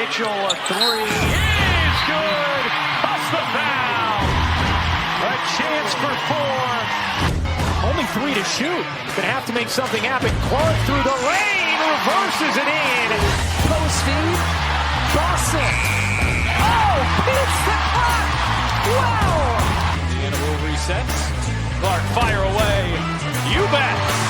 Mitchell, a three. It is good. Busts the foul. A chance for four. Only three to shoot. Gonna have to make something happen. Clark through the lane. Reverses it in. Post feed. Boston. Oh, beats the clock. Wow. Indiana will reset. Clark fire away. You bet.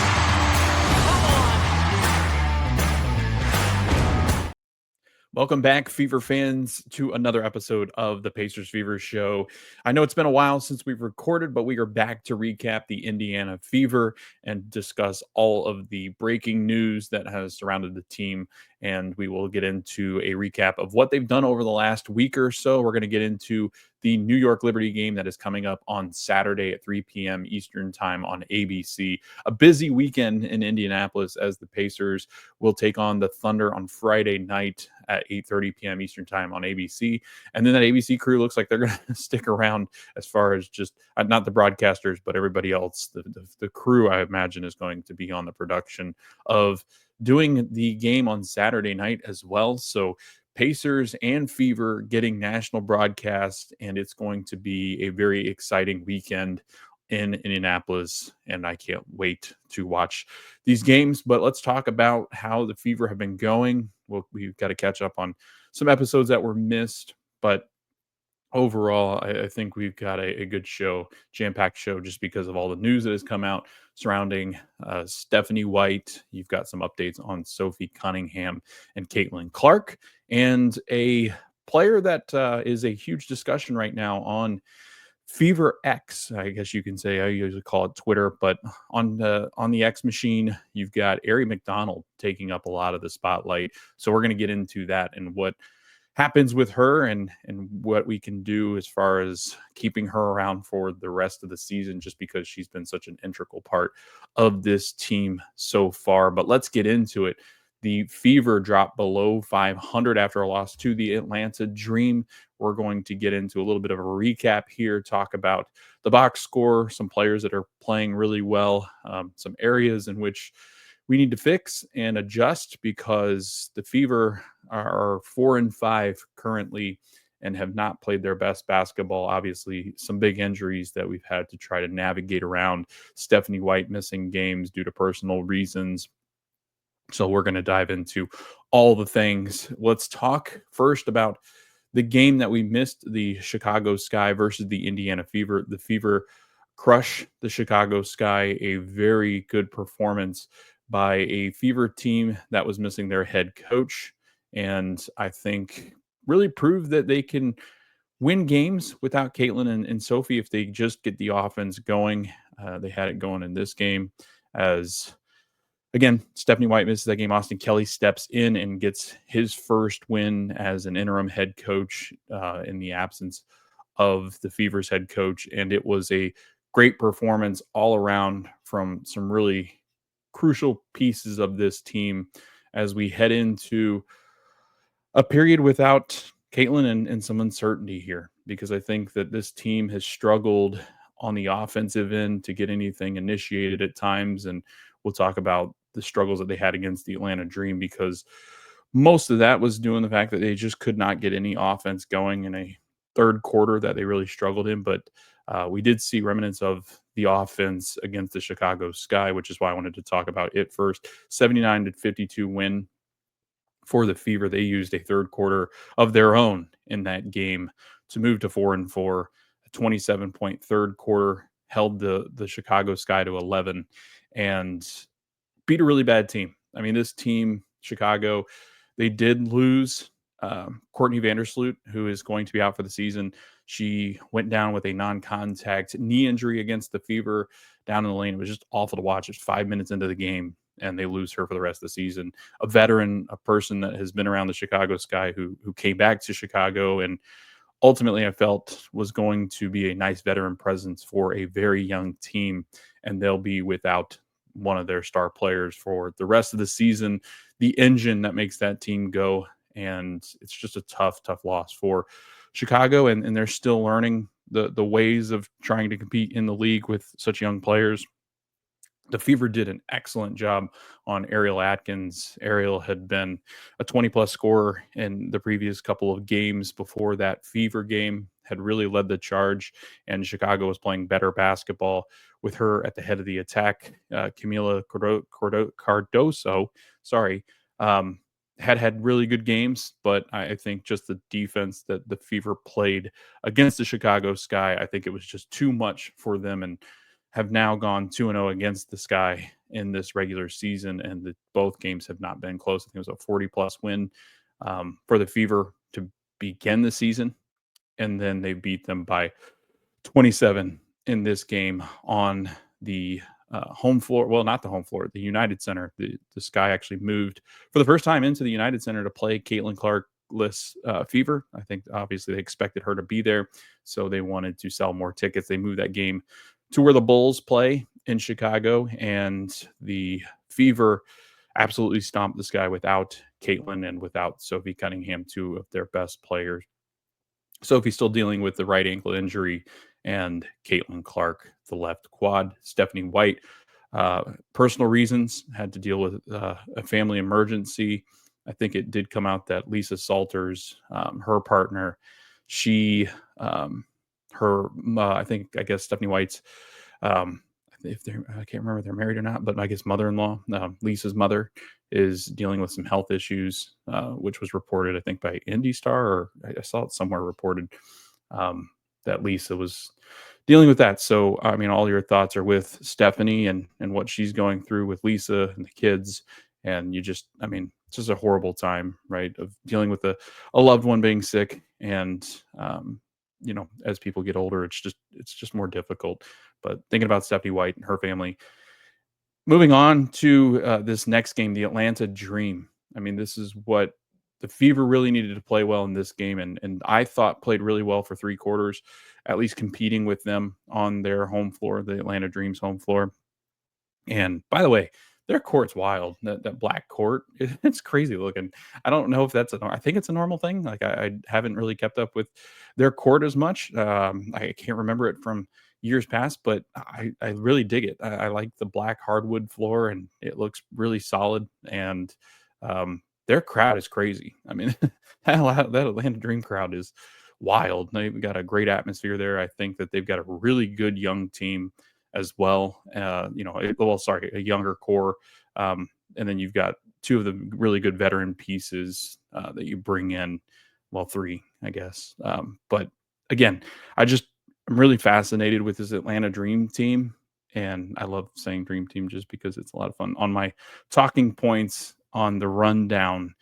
Welcome back, Fever fans, to another episode of the Pacers Fever Show. I know it's been a while since we've recorded, but we are back to recap the Indiana Fever and discuss all of the breaking news that has surrounded the team. And we will get into a recap of what they've done over the last week or so. We're going to get into the New York Liberty game that is coming up on Saturday at 3 p.m. Eastern time on ABC. A busy weekend in Indianapolis as the Pacers will take on the Thunder on Friday night at 8:30 p.m. Eastern time on ABC. And then that ABC crew looks like they're going to stick around as far as just not the broadcasters, but everybody else. The crew, I imagine, is going to be on the production of doing the game on Saturday night as well. So Pacers and Fever getting national broadcast, and it's going to be a very exciting weekend in Indianapolis, and I can't wait to watch these games. But let's talk about how the Fever have been going. Well, we've got to catch up on some episodes that were missed, but overall, I think we've got a good show, jam-packed show, just because of all the news that has come out surrounding Stephanie White. You've got some updates on Sophie Cunningham and Caitlin Clark, and a player that is a huge discussion right now on Fever X, I guess you can say. I usually call it Twitter, but on the X machine, you've got Ari McDonald taking up a lot of the spotlight. So we're going to get into that and what happens with her and what we can do as far as keeping her around for the rest of the season, just because she's been such an integral part of this team so far. But let's get into it. The Fever dropped below 500 after a loss to the Atlanta Dream. We're going to get into a little bit of a recap here, talk about the box score, some players that are playing really well, some areas in which we need to fix and adjust, because the Fever are 4-5 currently and have not played their best basketball. Obviously, some big injuries that we've had to try to navigate around. Stephanie White missing games due to personal reasons. So we're going to dive into all the things. Let's talk first about the game that we missed, the Chicago Sky versus the Indiana Fever. The Fever crush the Chicago Sky, a very good performance by a Fever team that was missing their head coach. And I think really proved that they can win games without Caitlin and Sophie if they just get the offense going. They had it going in this game as, again, Stephanie White misses that game. Austin Kelly steps in and gets his first win as an interim head coach in the absence of the Fever's head coach. And it was a great performance all around from some really crucial pieces of this team as we head into a period without Caitlin and some uncertainty here, because I think that this team has struggled on the offensive end to get anything initiated at times. And we'll talk about the struggles that they had against the Atlanta Dream, because most of that was due to the fact that they just could not get any offense going in a third quarter that they really struggled in. But we did see remnants of the offense against the Chicago Sky, which is why I wanted to talk about it first. 79-52 win for the Fever. They used a third quarter of their own in that game to move to 4-4. A 27-point third quarter held the Chicago Sky to 11 and beat a really bad team. I mean, this team, Chicago, they did lose Courtney Vandersloot, who is going to be out for the season. She went down with a non-contact knee injury against the Fever down in the lane. It was just awful to watch. It's 5 minutes into the game, and they lose her for the rest of the season. A veteran, a person that has been around the Chicago Sky, who came back to Chicago and ultimately I felt was going to be a nice veteran presence for a very young team, and they'll be without one of their star players for the rest of the season, the engine that makes that team go. And it's just a tough loss for Chicago, and they're still learning the ways of trying to compete in the league with such young players. The Fever did an excellent job on Ariel Atkins. Ariel had been a 20-plus scorer in the previous couple of games before that Fever game, had really led the charge, and Chicago was playing better basketball with her at the head of the attack. Camila Cardoso, sorry, um, had really good games, but I think just the defense that the Fever played against the Chicago Sky, I think it was just too much for them, and have now gone 2-0 against the Sky in this regular season, and both games have not been close. I think it was a 40-plus win for the Fever to begin the season, and then they beat them by 27 in this game on the home floor. Well, not the home floor, the United Center. The Sky actually moved for the first time into the United Center to play Caitlin Clark-less Fever. I think obviously they expected her to be there, so they wanted to sell more tickets. They moved that game to where the Bulls play in Chicago, and the Fever absolutely stomped the Sky without Caitlin and without Sophie Cunningham, two of their best players. Sophie's still dealing with the right ankle injury, and Caitlin Clark, the left quad. Stephanie White, personal reasons, had to deal with a family emergency. I think it did come out that Lisa Salters, her partner, she, I guess Stephanie White's, if they're, I can't remember if they're married or not, but I guess mother-in-law, Lisa's mother, is dealing with some health issues, which was reported, I think, by IndyStar, or I saw it somewhere reported that Lisa was dealing with that. So, I mean, all your thoughts are with Stephanie and what she's going through with Lisa and the kids. And you just, I mean, it's just a horrible time, right? Of dealing with a loved one being sick. And, as people get older, it's just more difficult. But thinking about Stephanie White and her family. Moving on to this next game, the Atlanta Dream. I mean, this is what the Fever really needed to play well in this game, and I thought played really well for 3 quarters, at least competing with them on their home floor, the Atlanta Dream's home floor. And by the way, their court's wild. That black court, it's crazy looking. I don't know if I think it's a normal thing. Like I haven't really kept up with their court as much. I can't remember it from years past, but I really dig it. I like the black hardwood floor, and it looks really solid. And their crowd is crazy. I mean, that Atlanta Dream crowd is wild. They've got a great atmosphere there. I think that they've got a really good young team as well. A younger core. And then you've got 2 of the really good veteran pieces that you bring in. Well, 3, I guess. But again, I'm really fascinated with this Atlanta Dream team. And I love saying Dream Team just because it's a lot of fun. On my talking points on the rundown,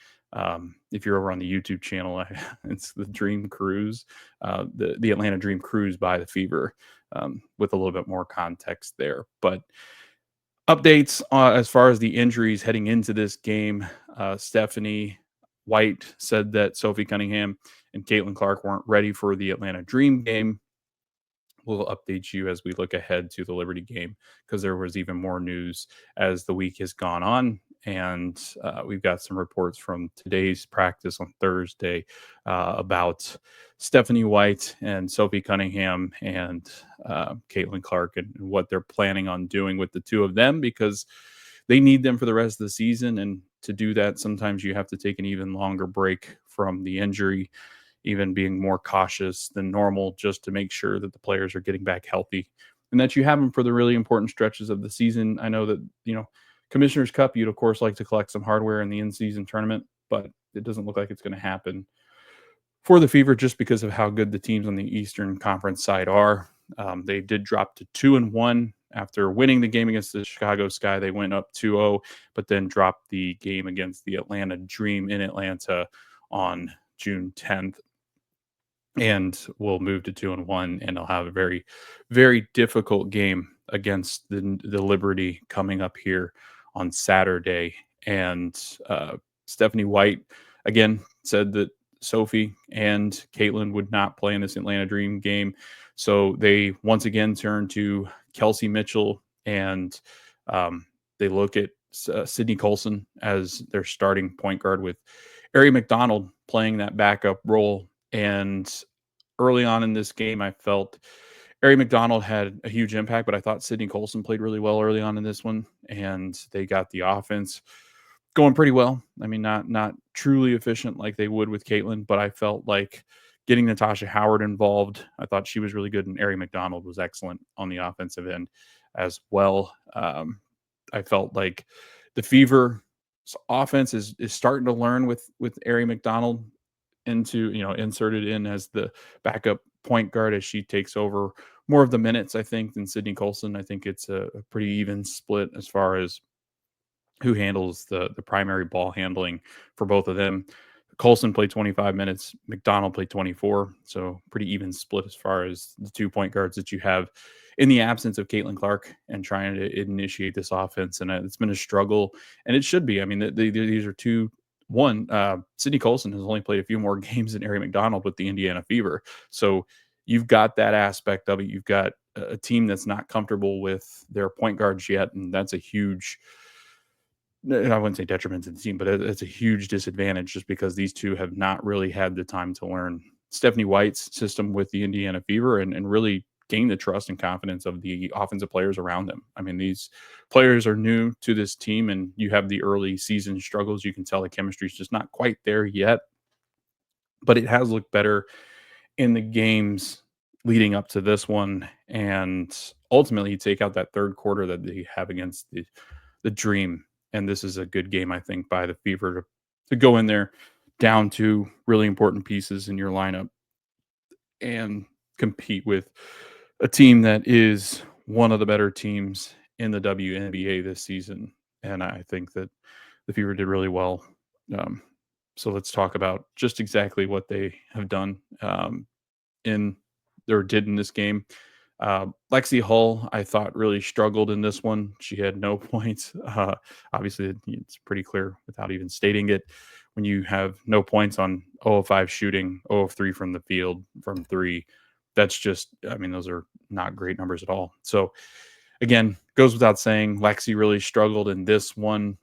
if you're over on the YouTube channel, it's the Dream Cruise, the Atlanta Dream Cruise by the Fever, with a little bit more context there. But updates as far as the injuries heading into this game, Stephanie White said that Sophie Cunningham and Caitlin Clark weren't ready for the Atlanta Dream game. We'll update you as we look ahead to the Liberty game, because there was even more news as the week has gone on. And we've got some reports from today's practice on Thursday about Stephanie White and Sophie Cunningham and Caitlin Clark, and what they're planning on doing with the 2 of them, because they need them for the rest of the season. And to do that, sometimes you have to take an even longer break from the injury, even being more cautious than normal, just to make sure that the players are getting back healthy and that you have them for the really important stretches of the season. I know that, Commissioner's Cup, you'd of course like to collect some hardware in the in-season tournament, but it doesn't look like it's going to happen for the Fever just because of how good the teams on the Eastern Conference side are. They did drop to 2-1 after winning the game against the Chicago Sky. They went up 2-0, but then dropped the game against the Atlanta Dream in Atlanta on June 10th. And will move to 2-1, and they'll have a very, very difficult game against the Liberty coming up here on Saturday. And Stephanie White again said that Sophie and Caitlin would not play in this Atlanta Dream game, so they once again turn to Kelsey Mitchell, and they look at Sydney Colson as their starting point guard, with Ari McDonald playing that backup role. And early on in this game, I felt Ari McDonald had a huge impact, but I thought Sydney Colson played really well early on in this one, and they got the offense going pretty well. I mean, not truly efficient like they would with Caitlin, but I felt like getting Natasha Howard involved, I thought she was really good, and Ari McDonald was excellent on the offensive end as well. I felt like the Fever offense is starting to learn with Ari McDonald inserted in as the backup point guard as she takes over more of the minutes, I think, than Sydney Colson. I think it's a pretty even split as far as who handles the primary ball handling for both of them. Colson played 25 minutes, McDonald played 24, so pretty even split as far as the 2 point guards that you have in the absence of Caitlin Clark and trying to initiate this offense. And it's been a struggle, and it should be. I mean, these are two. One, Sydney Colson has only played a few more games than Ari McDonald with the Indiana Fever, so you've got that aspect of it. You've got a team that's not comfortable with their point guards yet, and that's a huge, I wouldn't say detriment to the team, but it's a huge disadvantage just because these two have not really had the time to learn Stephanie White's system with the Indiana Fever and really gain the trust and confidence of the offensive players around them. I mean, these players are new to this team, and you have the early season struggles. You can tell the chemistry is just not quite there yet, but it has looked better in the games leading up to this one. And ultimately, you take out that third quarter that they have against the Dream, and this is a good game, I think, by the Fever to go in there down two really important pieces in your lineup and compete with a team that is one of the better teams in the WNBA this season. And I think that the Fever did really well. So let's talk about just exactly what they have done in or did in this game. Lexi Hull, I thought, really struggled in this one. She had no points. Obviously, it's pretty clear without even stating it. When you have no points on 0 of 5 shooting, 0 of 3 from the field, from 3, that's just, I mean, those are not great numbers at all. So, again, goes without saying, Lexi really struggled in this one.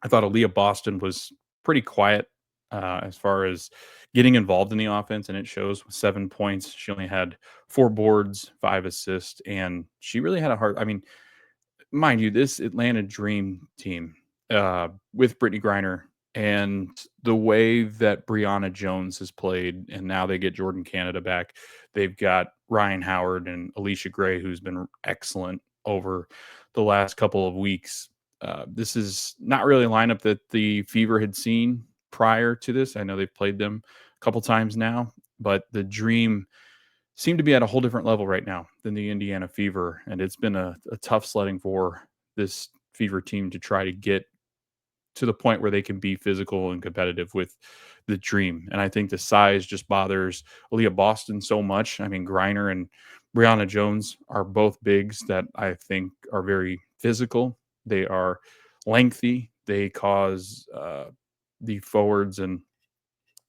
I thought Aaliyah Boston was pretty quiet as far as getting involved in the offense, and it shows with 7 points. She only had 4 boards, 5 assists, and she really had a hard. I mean, mind you, this Atlanta Dream team with Brittany Griner and the way that Brianna Jones has played, and now they get Jordan Canada back. They've got Ryan Howard and Alicia Gray, who's been excellent over the last couple of weeks. This is not really a lineup that the Fever had seen prior to this. I know they've played them a couple times now, but the Dream seem to be at a whole different level right now than the Indiana Fever, and it's been a tough sledding for this Fever team to try to get to the point where they can be physical and competitive with the Dream. And I think the size just bothers Aaliyah Boston so much. I mean, Griner and Brianna Jones are both bigs that I think are very physical. They are lengthy. They cause the forwards and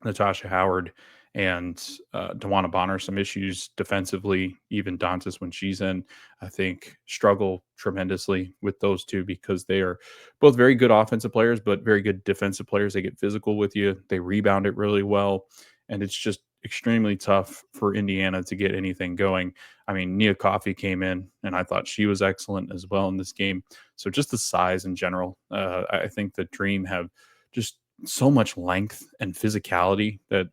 Natasha Howard and Dewana Bonner some issues defensively. Even Dantas, when she's in, I think struggle tremendously with those two because they are both very good offensive players, but very good defensive players. They get physical with you. They rebound it really well. And it's just extremely tough for Indiana to get anything going. I mean, Nia Coffey came in, and I thought she was excellent as well in this game. So just the size in general, I think the Dream have just so much length and physicality that,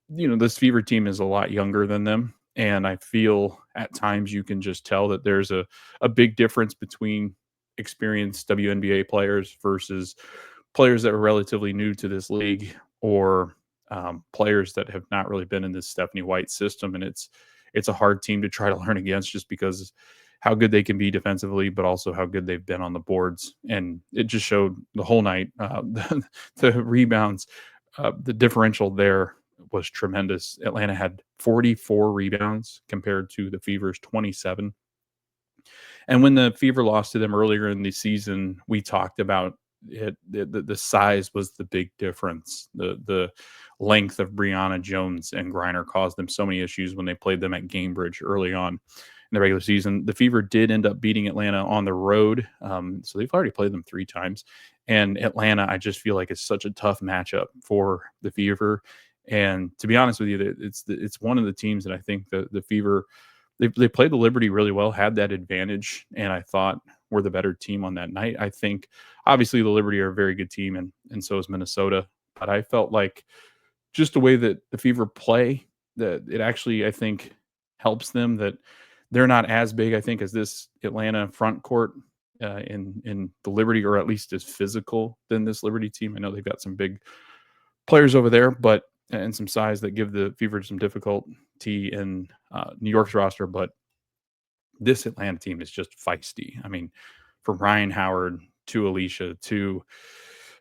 this Fever team is a lot younger than them. And I feel at times you can just tell that there's a big difference between experienced WNBA players versus players that are relatively new to this league or players that have not really been in this Stephanie White system. And it's a hard team to try to learn against just because how good they can be defensively, but also how good they've been on the boards. And it just showed the whole night. The rebounds, the differential there was tremendous. Atlanta had 44 rebounds compared to the Fever's 27. And when the Fever lost to them earlier in the season, we talked about it. The size was the big difference. The length of Brianna Jones and Griner caused them so many issues when they played them at Gainbridge early on in the regular season. The Fever did end up beating Atlanta on the road. So they've already played them 3 times. And Atlanta, I just feel like it's such a tough matchup for the Fever. And to be honest with you, it's one of the teams that I think the Fever they played the Liberty really well, had that advantage, and I thought were the better team on that night. I think obviously the Liberty are a very good team, and so is Minnesota. But I felt like just the way that the Fever play, that it actually I think helps them that they're not as big, I think, as this Atlanta front court in the Liberty, or at least as physical than this Liberty team. I know they've got some big players over there, but and some size that give the Fever some difficulty in New York's roster. But this Atlanta team is just feisty. I mean, from Ryan Howard to Alicia to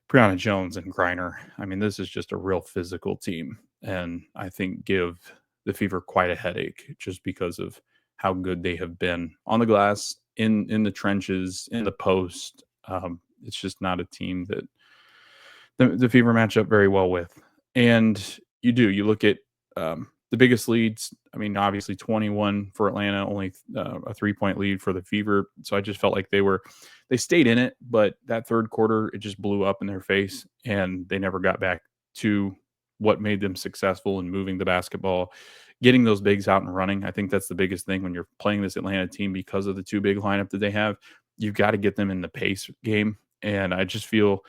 Brianna Jones and Griner. I mean, this is just a real physical team, and I think give the Fever quite a headache just because of how good they have been on the glass, in the trenches, in the post. It's just not a team that the Fever match up very well with. And you look at the biggest leads. I mean, obviously 21 for Atlanta, only a 3-point lead for the Fever. So I just felt like they stayed in it, but that third quarter, it just blew up in their face, and they never got back to what made them successful in moving the basketball, getting those bigs out and running. I think that's the biggest thing when you're playing this Atlanta team because of the two big lineup that they have. You've got to get them in the pace game. And I just feel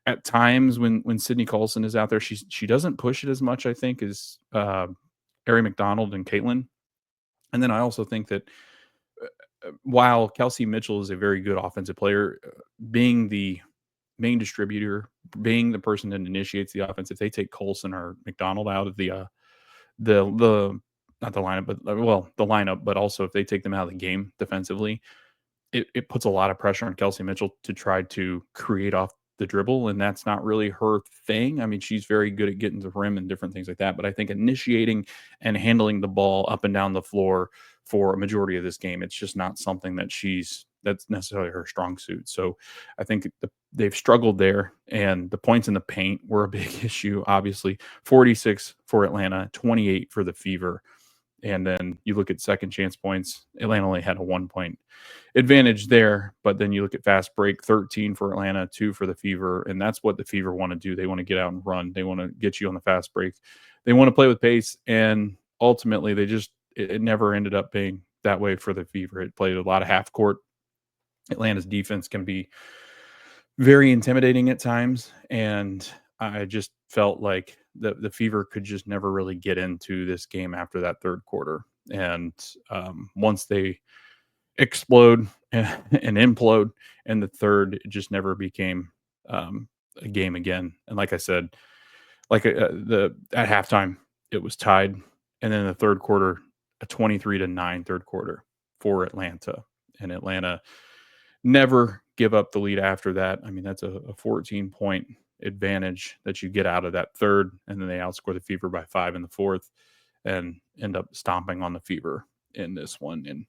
at times when Sydney Colson is out there, she doesn't push it as much, I think, as Ari McDonald and Caitlin. And then I also think that while Kelsey Mitchell is a very good offensive player, being the main distributor, being the person that initiates the offense, if they take Colson or McDonald out of the not the lineup, but the lineup, but also if they take them out of the game defensively, it puts a lot of pressure on Kelsey Mitchell to try to create off the dribble, and that's not really her thing. I mean, she's very good at getting to the rim and different things like that, but I think initiating and handling the ball up and down the floor for a majority of this game, it's just not something that's necessarily her strong suit. So I think they've struggled there, and the points in the paint were a big issue. Obviously, 46 for Atlanta, 28 for the Fever. And then you look at second chance points, Atlanta only had a 1-point advantage there. But then you look at fast break, 13 for Atlanta, 2 for the Fever. And that's what the Fever want to do. They want to get out and run. They want to get you on the fast break. They want to play with pace. And ultimately, it never ended up being that way for the Fever. It played a lot of half court. Atlanta's defense can be very intimidating at times. And I just felt like the Fever could just never really get into this game after that third quarter. And once they explode and implode in the third, it just never became a game again. And like I said, at halftime, it was tied. And then in the third quarter, a 23-9 third quarter for Atlanta. And Atlanta never give up the lead after that. I mean, that's a 14-point advantage that you get out of that third, and then they outscore the Fever by 5 in the fourth and end up stomping on the Fever in this one. And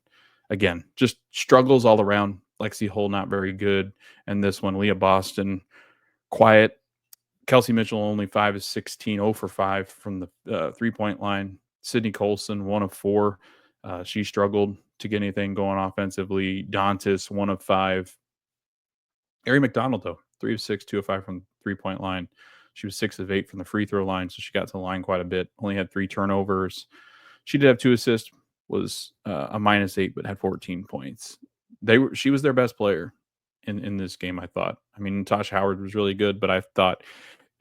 again, just struggles all around. Lexi Hull not very good, and this one, Leah Boston quiet. Kelsey Mitchell only 5 of 16, 0 for 5 from the 3-point line. Sydney Colson 1 of 4. She struggled to get anything going offensively. Dantas 1 of 5. Ari McDonald, though, 3 of 6, 2 of 5 from the 3-point line. She was 6 of 8 from the free throw line, so she got to the line quite a bit. Only had 3 turnovers. She did have 2 assists, was a -8, but had 14 points. She was their best player in this game, I thought. I mean, Natasha Howard was really good, but I thought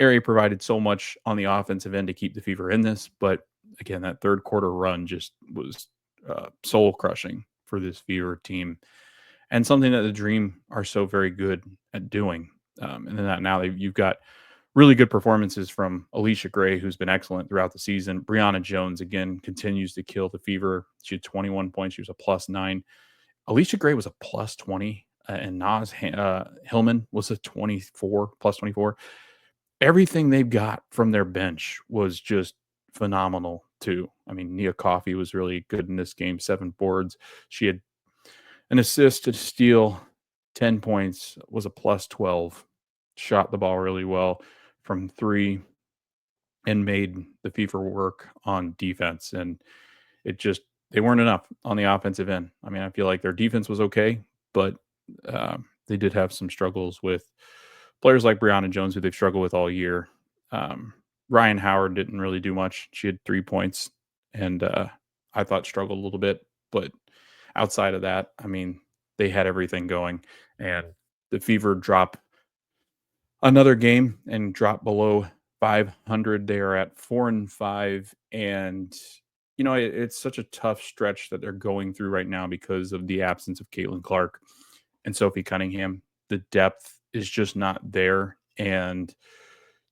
Ari provided so much on the offensive end to keep the Fever in this. But again, that third quarter run just was soul crushing for this Fever team, and something that the Dream are so very good at doing. And then now you've got really good performances from Alicia Gray, who's been excellent throughout the season. Brianna Jones, again, continues to kill the Fever. She had 21 points. She was a +9. Alicia Gray was a +20, and Naz Hillman was a +24. Everything they've got from their bench was just phenomenal, too. I mean, Nia Coffey was really good in this game, 7 boards. She had an assist, a steal, 10 points, was a +12, shot the ball really well from 3, and made the Fever work on defense. And they weren't enough on the offensive end. I mean, I feel like their defense was okay, but they did have some struggles with players like Brianna Jones, who they've struggled with all year. Ryan Howard didn't really do much. She had 3 points, and I thought struggled a little bit. But outside of that, I mean, they had everything going, and the Fever drop another game and drop below 500. They are at 4-5, and it's such a tough stretch that they're going through right now because of the absence of Caitlin Clark and Sophie Cunningham. The depth is just not there, and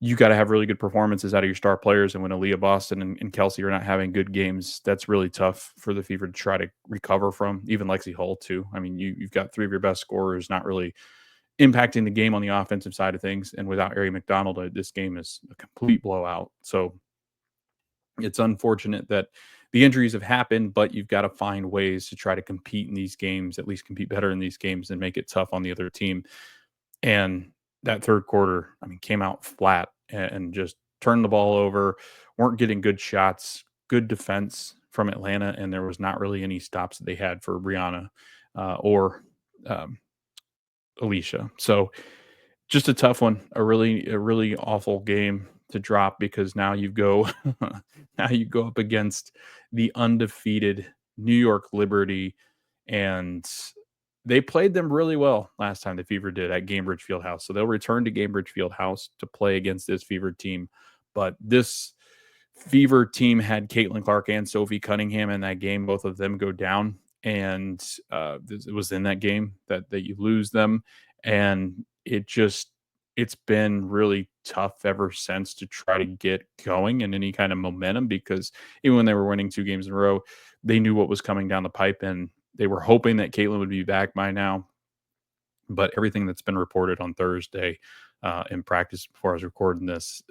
you got to have really good performances out of your star players. And when Aaliyah Boston and Kelsey are not having good games, that's really tough for the Fever to try to recover from. Even Lexi Hull too. I mean, you've got three of your best scorers not really impacting the game on the offensive side of things. And without Ari McDonald, this game is a complete blowout. So it's unfortunate that the injuries have happened, but you've got to find ways to try to compete in these games, at least compete better in these games and make it tough on the other team. And that third quarter, I mean, came out flat and just turned the ball over, weren't getting good shots, good defense from Atlanta, and there was not really any stops that they had for Brianna or um, Alicia. So just a tough one, a really awful game to drop because now you go now you go up against the undefeated New York Liberty, and they played them really well last time the Fever did at Gainbridge Fieldhouse. So they'll return to Gainbridge Fieldhouse to play against this Fever team. But this Fever team had Caitlin Clark and Sophie Cunningham in that game. Both of them go down, and it was in that game that you lose them, and it's been really tough ever since to try to get going in any kind of momentum, because even when they were winning 2 games in a row, they knew what was coming down the pipe, and they were hoping that Caitlin would be back by now. But everything that's been reported on Thursday in practice before I was recording this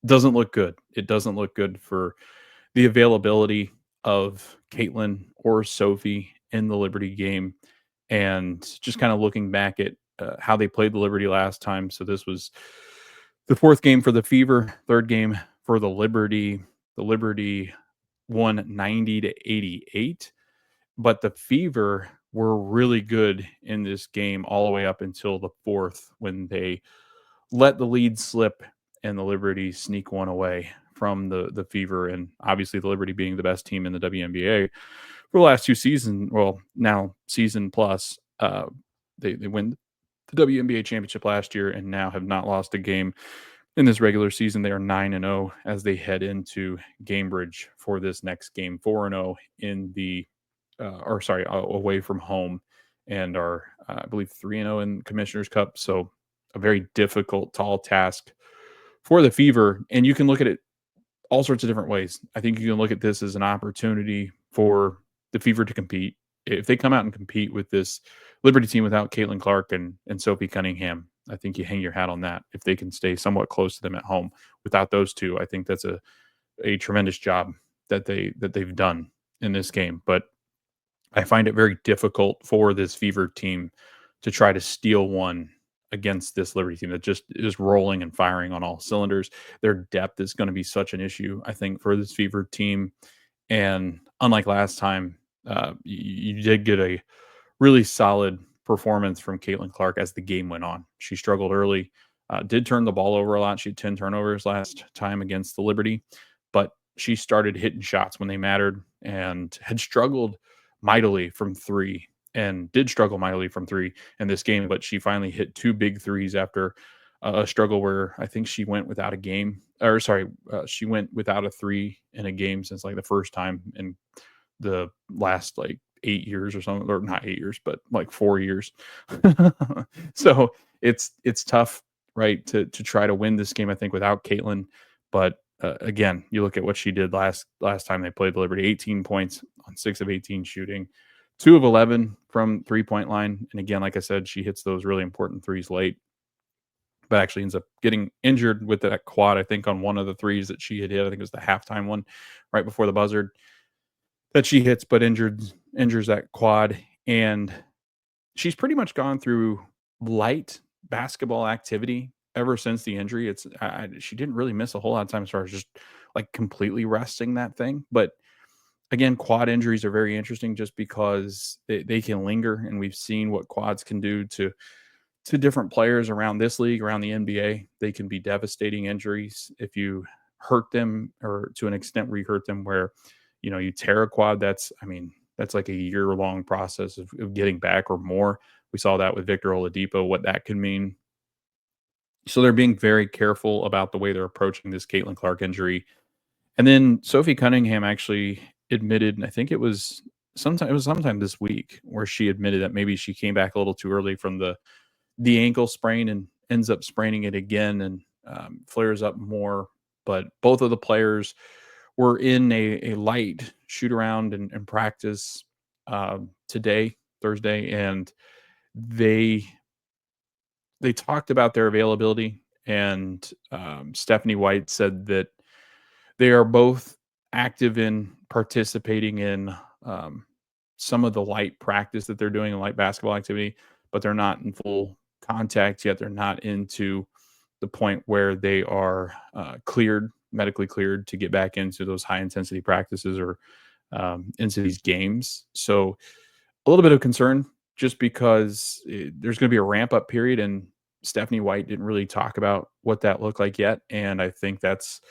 doesn't look good. It doesn't look good for the availability of Caitlin or Sophie in the Liberty game. And just kind of looking back at how they played the Liberty last time. So this was the 4th game for the Fever, 3rd game for the Liberty. The Liberty won 90-88, but the Fever were really good in this game all the way up until the 4th, when they let the lead slip and the Liberty sneak one away from the Fever. And obviously the Liberty being the best team in the WNBA for the last 2 seasons, well, now season plus, they win the WNBA championship last year and now have not lost a game in this regular season. They are 9-0 as they head into Gainbridge for this next game, 4-0 in the away from home, and are I believe 3-0 in Commissioner's Cup. So a very difficult, tall task for the Fever. And you can look at it all sorts of different ways. I think you can look at this as an opportunity for the Fever to compete. If they come out and compete with this Liberty team without Caitlin Clark and Sophie Cunningham, I think you hang your hat on that. If they can stay somewhat close to them at home without those two, I think that's a tremendous job that they've done in this game. But I find it very difficult for this Fever team to try to steal one against this Liberty team that just is rolling and firing on all cylinders. Their depth is going to be such an issue, I think, for this Fever team. And unlike last time, you did get a really solid performance from Caitlin Clark as the game went on. She struggled early, did turn the ball over a lot. She had 10 turnovers last time against the Liberty, but she started hitting shots when they mattered and had struggled mightily from 3, and did struggle mightily from 3 in this game. But she finally hit 2 big threes after a struggle where I think she went without a game, or sorry, she went without a 3 in a game since like the first time in the last like 8 years or something, or not 8 years, but like 4 years. So it's tough, right, to try to win this game, I think, without Caitlin. But again, you look at what she did last time they played the Liberty: 18 points on 6 of 18 shooting, 2 of 11 from 3-point line. And again, like I said, she hits those really important threes late, but actually ends up getting injured with that quad, I think, on one of the threes that she had hit. I think it was the halftime one right before the buzzard that she hits, but injures that quad. And she's pretty much gone through light basketball activity ever since the injury. She didn't really miss a whole lot of time as far as just like completely resting that thing. But again, quad injuries are very interesting just because they can linger, and we've seen what quads can do to different players around this league, around the NBA. They can be devastating injuries if you hurt them, or to an extent where you hurt them where you tear a quad. That's That's like a year-long process of getting back or more. We saw that with Victor Oladipo, what that could mean. So they're being very careful about the way they're approaching this Caitlin Clark injury. And then Sophie Cunningham actually admitted, and I think it was sometime this week, where she admitted that maybe she came back a little too early from the ankle sprain and ends up spraining it again and flares up more. But both of the players were in a light shoot around and practice today, Thursday, and they talked about their availability. And Stephanie White said that they are both active in participating in some of the light practice that they're doing in light basketball activity, but they're not in full contact yet. They're not into the point where they are medically cleared to get back into those high intensity practices or into these games. So a little bit of concern just because there's going to be a ramp up period, and Stephanie White didn't really talk about what that looked like yet. And I think that's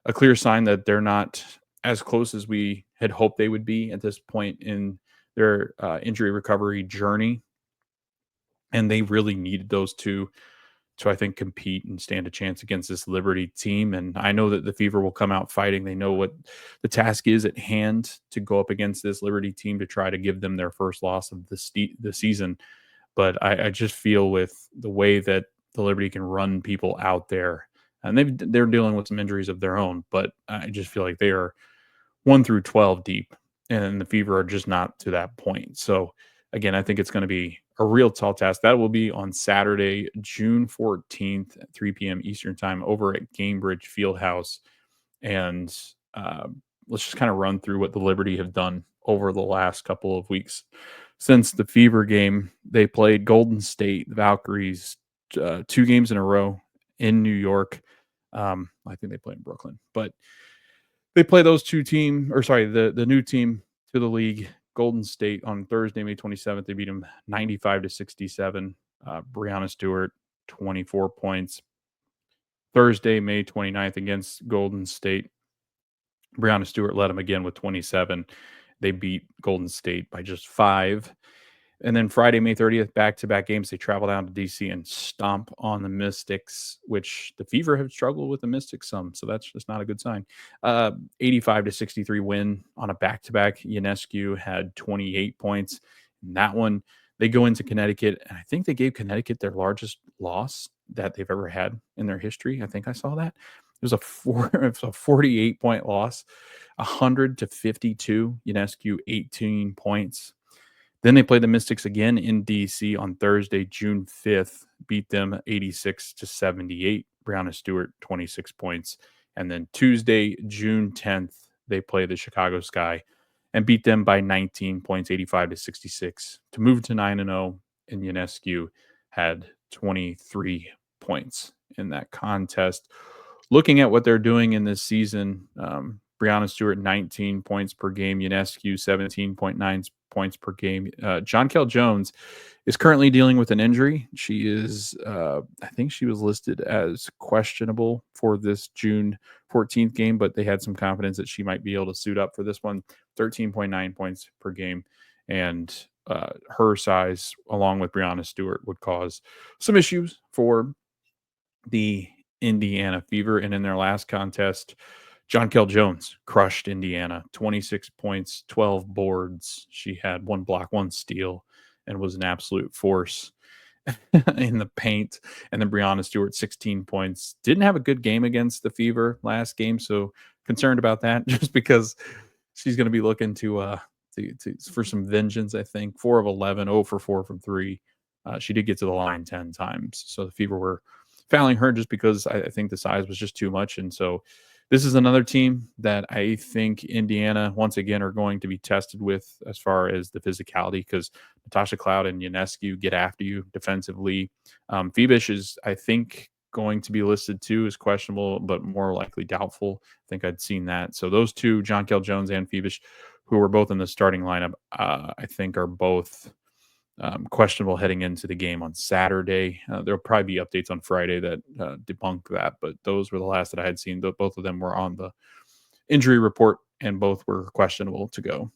a clear sign that they're not as close as we had hoped they would be at this point in their injury recovery journey. And they really needed those two to, I think, compete and stand a chance against this Liberty team. And I know that the Fever will come out fighting. They know what the task is at hand to go up against this Liberty team to try to give them their first loss of the season. But I just feel with the way that the Liberty can run people out there, and they're dealing with some injuries of their own, but I just feel like they are 1 through 12 deep, and the Fever are just not to that point. So again, I think it's going to be a real tall task. That will be on Saturday, June 14th at 3 p.m. Eastern time over at Gainbridge Fieldhouse. And let's just kind of run through what the Liberty have done over the last couple of weeks. Since the Fever game, they played Golden State, the Valkyries, 2 games in a row in New York. I think they play in Brooklyn, but they play those two the new team to the league, Golden State, on Thursday, May 27th. They beat them 95-67. Brianna Stewart, 24 points. Thursday, May 29th, against Golden State, Brianna Stewart led them again with 27. They beat Golden State by just 5. And then Friday, May 30th, back-to-back games. They travel down to D.C. and stomp on the Mystics, which the Fever have struggled with the Mystics some, so that's just not a good sign. 85-63 win on a back-to-back. Ionescu had 28 points in that one. They go into Connecticut, and I think they gave Connecticut their largest loss that they've ever had in their history. I think I saw that. It was a 48-point loss, 100-52. Ionescu, 18 points. Then they played the Mystics again in D.C. on Thursday, June 5th, beat them 86-78. Brianna Stewart, 26 points. And then Tuesday, June 10th, they play the Chicago Sky and beat them by 19 points, 85-66, to move to 9-0. And Ionescu had 23 points in that contest. Looking at what they're doing in this season, Brianna Stewart, 19 points per game. Ionescu, 17.9 points per game. Jonquel Jones is currently dealing with an injury. She is, I think she was listed as questionable for this June 14th game, but they had some confidence that she might be able to suit up for this one. 13.9 points per game. And her size, along with Brianna Stewart, would cause some issues for the Indiana Fever. And in their last contest, Jonquel Jones crushed Indiana, 26 points, 12 boards. She had 1 block, 1 steal, and was an absolute force in the paint. And then Brianna Stewart, 16 points. Didn't have a good game against the Fever last game, so concerned about that just because she's going to be looking to for some vengeance, I think. 4 of 11, 0 for 4 from 3. She did get to the line 10 times. So the Fever were fouling her just because I think the size was just too much. And so this is another team that I think Indiana, once again, are going to be tested with as far as the physicality, because Natasha Cloud and Ionescu get after you defensively. Phoebish is, I think, going to be listed too as questionable, but more likely doubtful. I think I'd seen that. So those two, Jonquel Jones and Phoebish, who were both in the starting lineup, I think are both questionable heading into the game on Saturday. There'll probably be updates on Friday that debunk that, but those were the last that I had seen. Both of them were on the injury report, and both were questionable to go.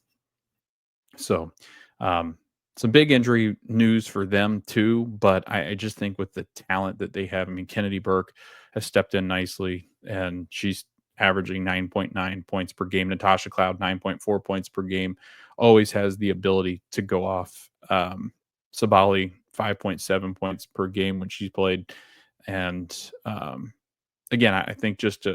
So, some big injury news for them too. But I just think with the talent that they have, I mean, Kennedy Burke has stepped in nicely, and she's averaging 9.9 points per game. Natasha Cloud, 9.4 points per game, always has the ability to go off. Sabali, 5.7 points per game when she's played. And again, I think just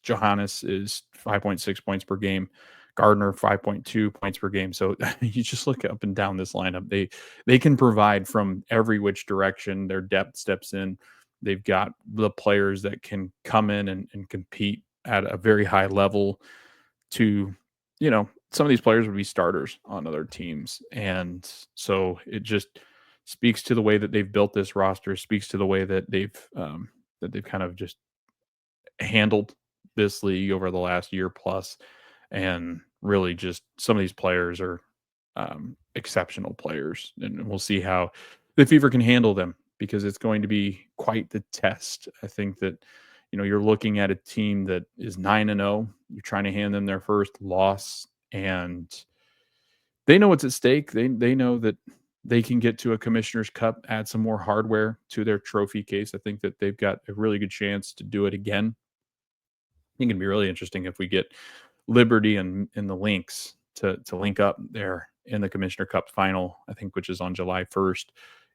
Johannes is 5.6 points per game. Gardner 5.2 points per game. So you just look up and down this lineup. They can provide from every which direction. Their depth steps in. They've got the players that can come in and compete at a very high level to, some of these players would be starters on other teams. And so it just speaks to the way that they've built this roster, speaks to the way that they've kind of just handled this league over the last year plus. And really just some of these players are exceptional players, and we'll see how the Fever can handle them, because it's going to be quite the test. I think that you're looking at a team that is 9-0. You're trying to hand them their first loss, and they know what's at stake. They know that they can get to a Commissioner's Cup, add some more hardware to their trophy case. I think that they've got a really good chance to do it again. I think it'd be really interesting if we get Liberty and the Lynx to link up there in the Commissioner Cup final, I think, which is on July 1st.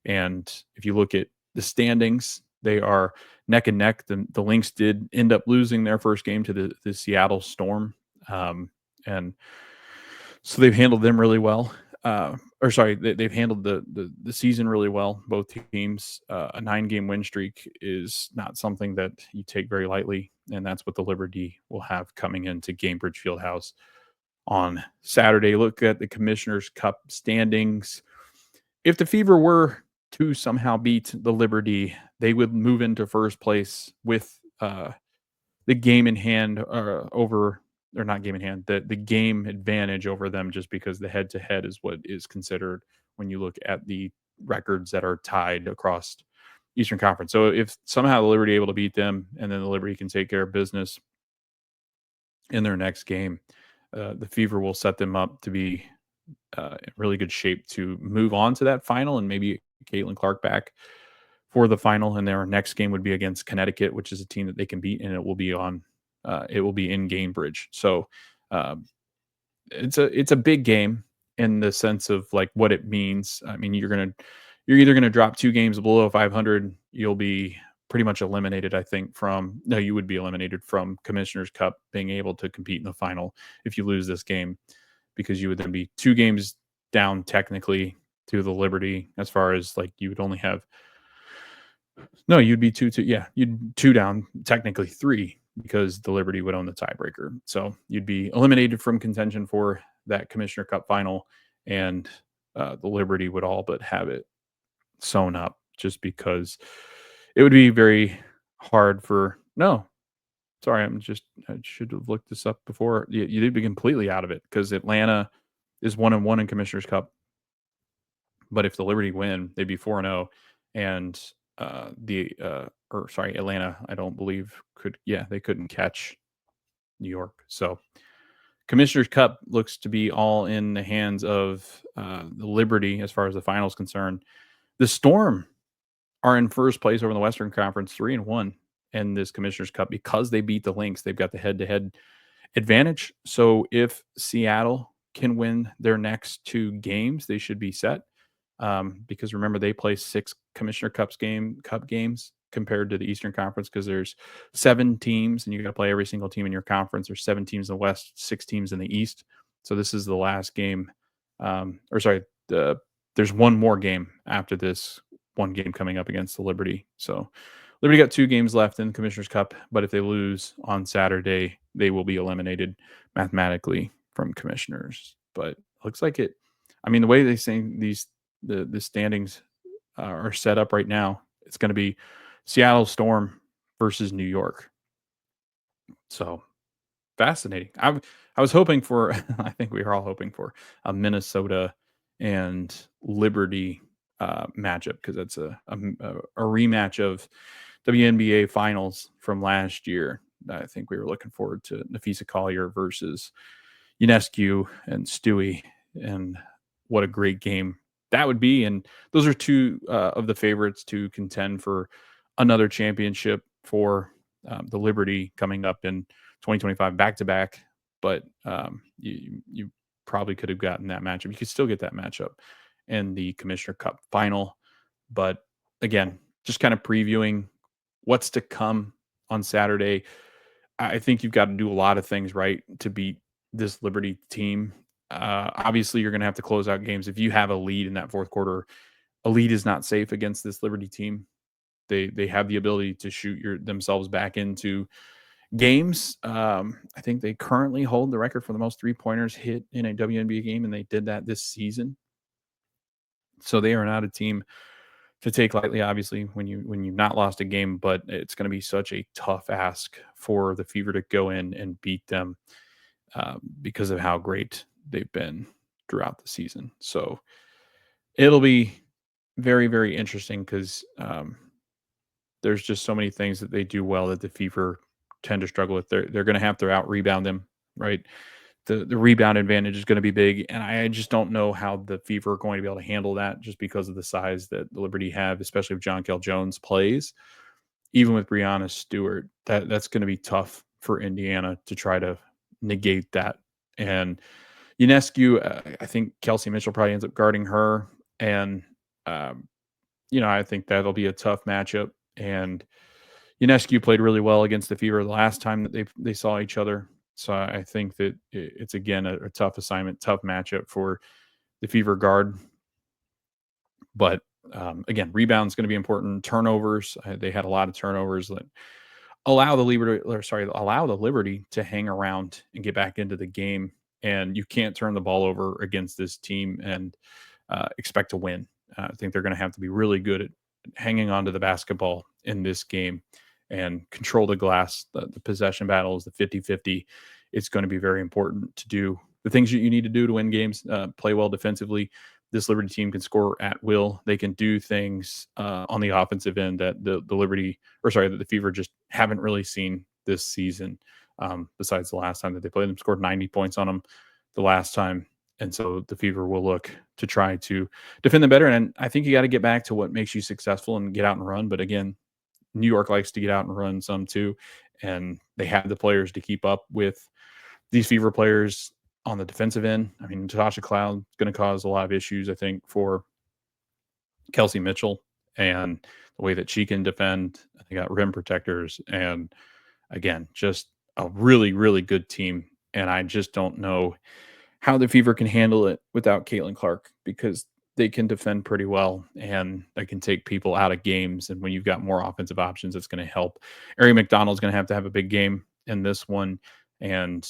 And if you look at the standings, they are neck and neck. The Lynx did end up losing their first game to the Seattle Storm. And so they've handled them really well. They've handled the season really well. Both teams, a 9-game win streak is not something that you take very lightly, and that's what the Liberty will have coming into Gainbridge Fieldhouse on Saturday. Look at the Commissioner's Cup standings. If the Fever were to somehow beat the Liberty, they would move into first place with the game in hand not game in hand, the game advantage over them, just because the head-to-head is what is considered when you look at the records that are tied across Eastern Conference. So if somehow the Liberty able to beat them, and then the Liberty can take care of business in their next game, the Fever will set them up to be in really good shape to move on to that final, and maybe Caitlin Clark back for the final. And their next game would be against Connecticut, which is a team that they can beat, and it will be in Gainbridge. So it's a big game in the sense of like what it means. I mean, you're either gonna drop 2 games below 500, you'll be pretty much eliminated. I think you would be eliminated from Commissioner's Cup being able to compete in the final if you lose this game, because you would then be 2 games down technically to the Liberty, as far as like you would only have. No, you'd be 2-2. Yeah, you'd 2 down, technically 3, because the Liberty would own the tiebreaker. So you'd be eliminated from contention for that Commissioner Cup final, and the Liberty would all but have it sewn up, just because it would be very hard for. No, sorry, I should have looked this up before. You'd be completely out of it, because Atlanta is 1-1 in Commissioner's Cup. But if the Liberty win, they'd be 4-0, and Atlanta, I don't believe they couldn't catch New York. So Commissioner's Cup looks to be all in the hands of the Liberty as far as the final is concerned. The Storm are in first place over the Western Conference, 3-1 in this Commissioner's Cup, because they beat the Lynx. They've got the head-to-head advantage. So if Seattle can win their next 2 games, they should be set. Because remember, they play 6 Commissioner Cup games compared to the Eastern Conference, because there's 7 teams and you got to play every single team in your conference. There's 7 teams in the West, 6 teams in the East. So this is the last game. There's one more game after this, one game coming up against the Liberty. So Liberty got 2 games left in the Commissioner's Cup, but if they lose on Saturday, they will be eliminated mathematically from Commissioners. But looks like it. I mean, the way they say the standings are set up right now, it's going to be Seattle Storm versus New York. So fascinating. I was hoping for, I think we were all hoping for a Minnesota and Liberty matchup, because that's a rematch of WNBA finals from last year. I think we were looking forward to Nafisa Collier versus Ionescu and Stewie and what a great game that would be. And those are two of the favorites to contend for another championship for the Liberty coming up in 2025 back to back. But you probably could have gotten that matchup. You could still get that matchup in the Commissioner Cup final. But again, just kind of previewing what's to come on Saturday. I think you've got to do a lot of things right to beat this Liberty team. Obviously, you're going to have to close out games. If you have a lead in that fourth quarter, a lead is not safe against this Liberty team. They have the ability to shoot themselves back into games. I think they currently hold the record for the most 3-pointers hit in a WNBA game, and they did that this season. So they are not a team to take lightly, obviously, when you've not lost a game, but it's going to be such a tough ask for the Fever to go in and beat them because of how great they've been throughout the season. So it'll be very, very interesting because there's just so many things that they do well that the Fever tend to struggle with. They're going to have to out rebound them, right? The rebound advantage is going to be big, and I just don't know how the Fever are going to be able to handle that just because of the size that the Liberty have, especially if John Kell Jones plays. Even with Breanna Stewart, that's going to be tough for Indiana to try to negate that. And Ionescu, I think Kelsey Mitchell probably ends up guarding her, and I think that'll be a tough matchup. And Ionescu played really well against the Fever the last time that they saw each other. So I think that it's, again, a tough assignment, tough matchup for the Fever guard. But again, rebound's going to be important. Turnovers, they had a lot of turnovers that allow the Liberty to hang around and get back into the game. And you can't turn the ball over against this team and expect to win. I think they're going to have to be really good at hanging on to the basketball in this game and control the glass, the possession battles, the 50-50. It's going to be very important to do the things you need to do to win games, play well defensively. This Liberty team can score at will. They can do things on the offensive end that that the Fever just haven't really seen this season, besides the last time that they played them. Scored 90 points on them the last time. And so the Fever will look to try to defend them better. And I think you got to get back to what makes you successful and get out and run. But again, New York likes to get out and run some too. And they have the players to keep up with these Fever players on the defensive end. I mean, Natasha Cloud is going to cause a lot of issues, I think, for Kelsey Mitchell and the way that she can defend. They got rim protectors. And again, just a really, really good team. And I just don't know how the Fever can handle it without Caitlin Clark, because they can defend pretty well and they can take people out of games. And when you've got more offensive options, it's going to help. Ari McDonald's going to have a big game in this one. And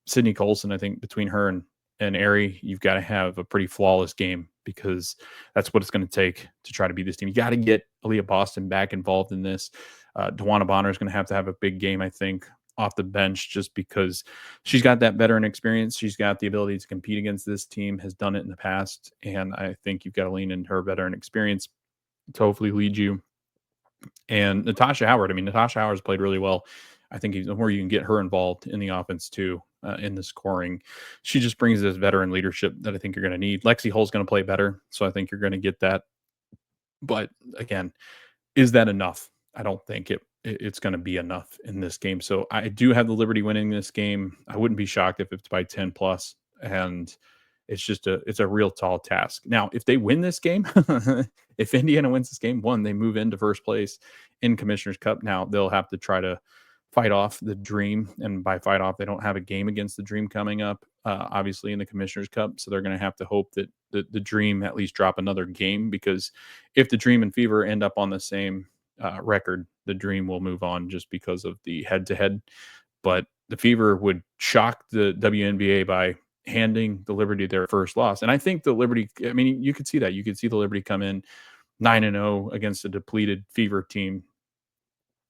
Sydney Colson, I think between her and Ari, you've got to have a pretty flawless game, because that's what it's going to take to try to beat this team. You got to get Aaliyah Boston back involved in this. DeWanna Bonner is going to have a big game, I think, off the bench, just because she's got that veteran experience. She's got the ability to compete against this team, has done it in the past. And I think you've got to lean in her veteran experience to hopefully lead you. And Natasha Howard has played really well. I think the more you can get her involved in the offense too, in the scoring, she just brings this veteran leadership that I think you're going to need. Lexi Hull's going to play better, so I think you're going to get that. But again, is that enough? I don't think it's going to be enough in this game. So I do have the Liberty winning this game. I wouldn't be shocked if it's by 10 plus. And it's a real tall task. Now, if they win this game, if Indiana wins this game, they move into first place in Commissioner's Cup. Now they'll have to try to fight off the Dream. And by fight off, they don't have a game against the Dream coming up, obviously, in the Commissioner's Cup. So they're going to have to hope that the Dream at least drop another game, because if the Dream and Fever end up on the same record, the Dream will move on just because of the head-to-head. But the Fever would shock the WNBA by handing the Liberty their first loss. And I think the Liberty, I mean, you could see that. You could see the Liberty come in 9-0 against a depleted Fever team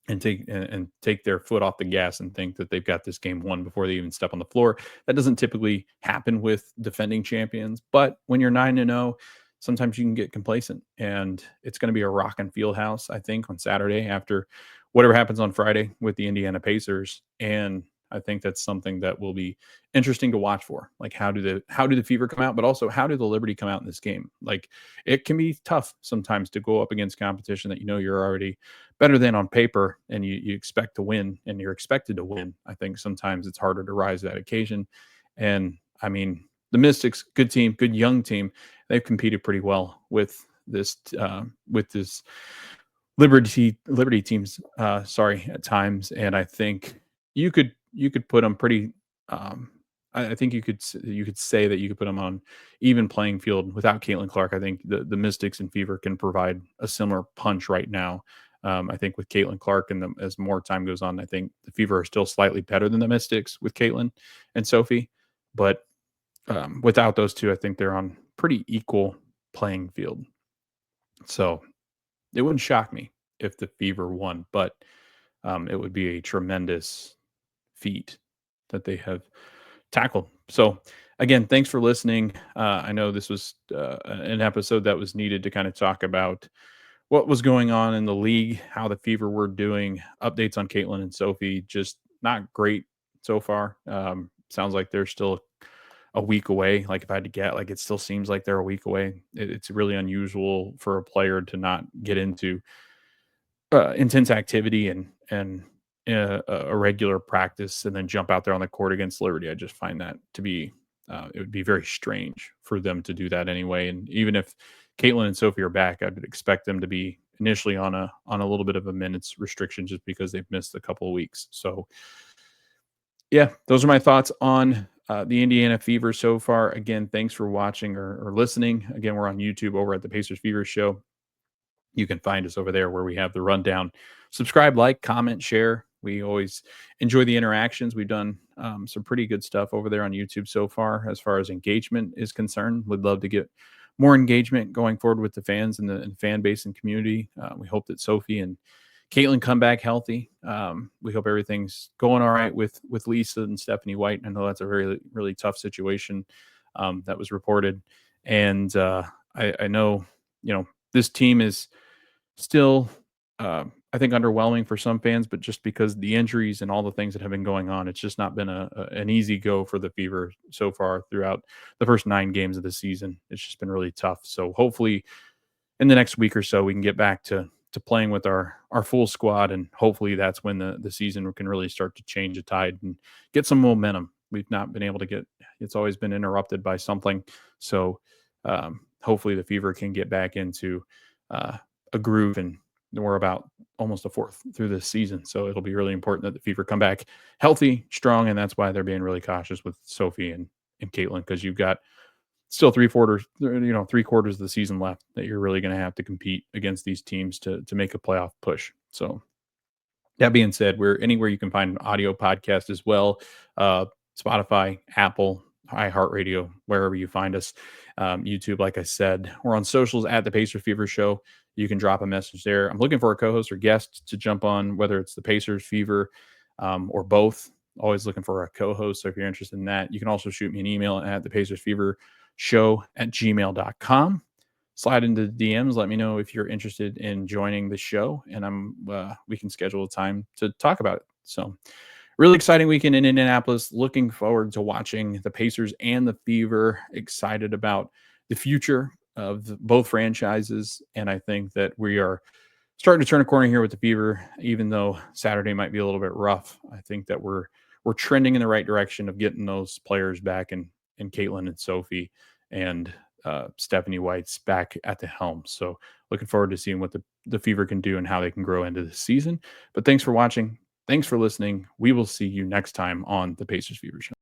and take their foot off the gas and think that they've got this game won before they even step on the floor. That doesn't typically happen with defending champions, but when you're 9-0, sometimes you can get complacent. And it's going to be a rockin' Fieldhouse, I think, on Saturday after whatever happens on Friday with the Indiana Pacers. And I think that's something that will be interesting to watch for. Like how do the Fever come out, but also how do the Liberty come out in this game? Like it can be tough sometimes to go up against competition that you're already better than on paper and you expect to win and you're expected to win. I think sometimes it's harder to rise to that occasion. And I mean, the Mystics, good team, good young team. They've competed pretty well with this Liberty teams, sorry, at times, and I think you could put them pretty. I think you could say that you could put them on even playing field without Caitlin Clark. I think the Mystics and Fever can provide a similar punch right now. I think with Caitlin Clark and as more time goes on, I think the Fever are still slightly better than the Mystics with Caitlin and Sophie, but without those two, I think they're on pretty equal playing field. So it wouldn't shock me if the Fever won, but it would be a tremendous feat that they have tackled. So, again, thanks for listening. I know this was an episode that was needed to kind of talk about what was going on in the league, how the Fever were doing, updates on Caitlin and Sophie. Just not great so far. Sounds like they're still a week away. Like if I had to get, like it still seems like they're a week away. It's really unusual for a player to not get into intense activity and a regular practice and then jump out there on the court against Liberty. I just find that to be it would be very strange for them to do that anyway. And even if Caitlin and Sophie are back, I'd expect them to be initially on a little bit of a minutes restriction just because they've missed a couple of weeks. So yeah, those are my thoughts on the Indiana Fever so far. Again, thanks for watching or listening. Again, we're on YouTube over at the Pacers Fever Show. You can find us over there where we have the rundown. Subscribe, like, comment, share. We always enjoy the interactions. We've done some pretty good stuff over there on YouTube so far as engagement is concerned. We'd love to get more engagement going forward with the fans and the fan base and community. We hope that Sophie and Caitlin come back healthy. We hope everything's going all right with Lisa and Stephanie White. I know that's a very, really tough situation that was reported. And I know, this team is still, I think, underwhelming for some fans, but just because the injuries and all the things that have been going on, it's just not been an easy go for the Fever so far throughout the first 9 games of the season. It's just been really tough. So hopefully in the next week or so, we can get back to playing with our full squad, and hopefully that's when the season can really start to change the tide and get some momentum. We've not been able to get, it's always been interrupted by something. So hopefully the Fever can get back into a groove, and we're about almost a fourth through this season. So it'll be really important that the Fever come back healthy, strong, and that's why they're being really cautious with Sophie and Caitlin, because you've got still three quarters of the season left that you're really going to have to compete against these teams to make a playoff push. So that being said, we're anywhere you can find an audio podcast as well. Spotify, Apple, iHeartRadio, wherever you find us. YouTube, like I said, we're on socials at the Pacers Fever Show. You can drop a message there. I'm looking for a co-host or guest to jump on, whether it's the Pacers Fever or both. Always looking for a co-host. So if you're interested in that, you can also shoot me an email at the Pacers Fever show@gmail.com. Slide into the DMs. Let me know if you're interested in joining the show, and we can schedule a time to talk about it. So really exciting weekend in Indianapolis. Looking forward to watching the Pacers and the Fever. Excited about the future of both franchises. And I think that we are starting to turn a corner here with the Fever, even though Saturday might be a little bit rough. I think that we're trending in the right direction of getting those players back, and Caitlin and Sophie and Stephanie White's back at the helm. So looking forward to seeing what the Fever can do and how they can grow into the season. But thanks for watching. Thanks for listening. We will see you next time on the Pacers Fever Show.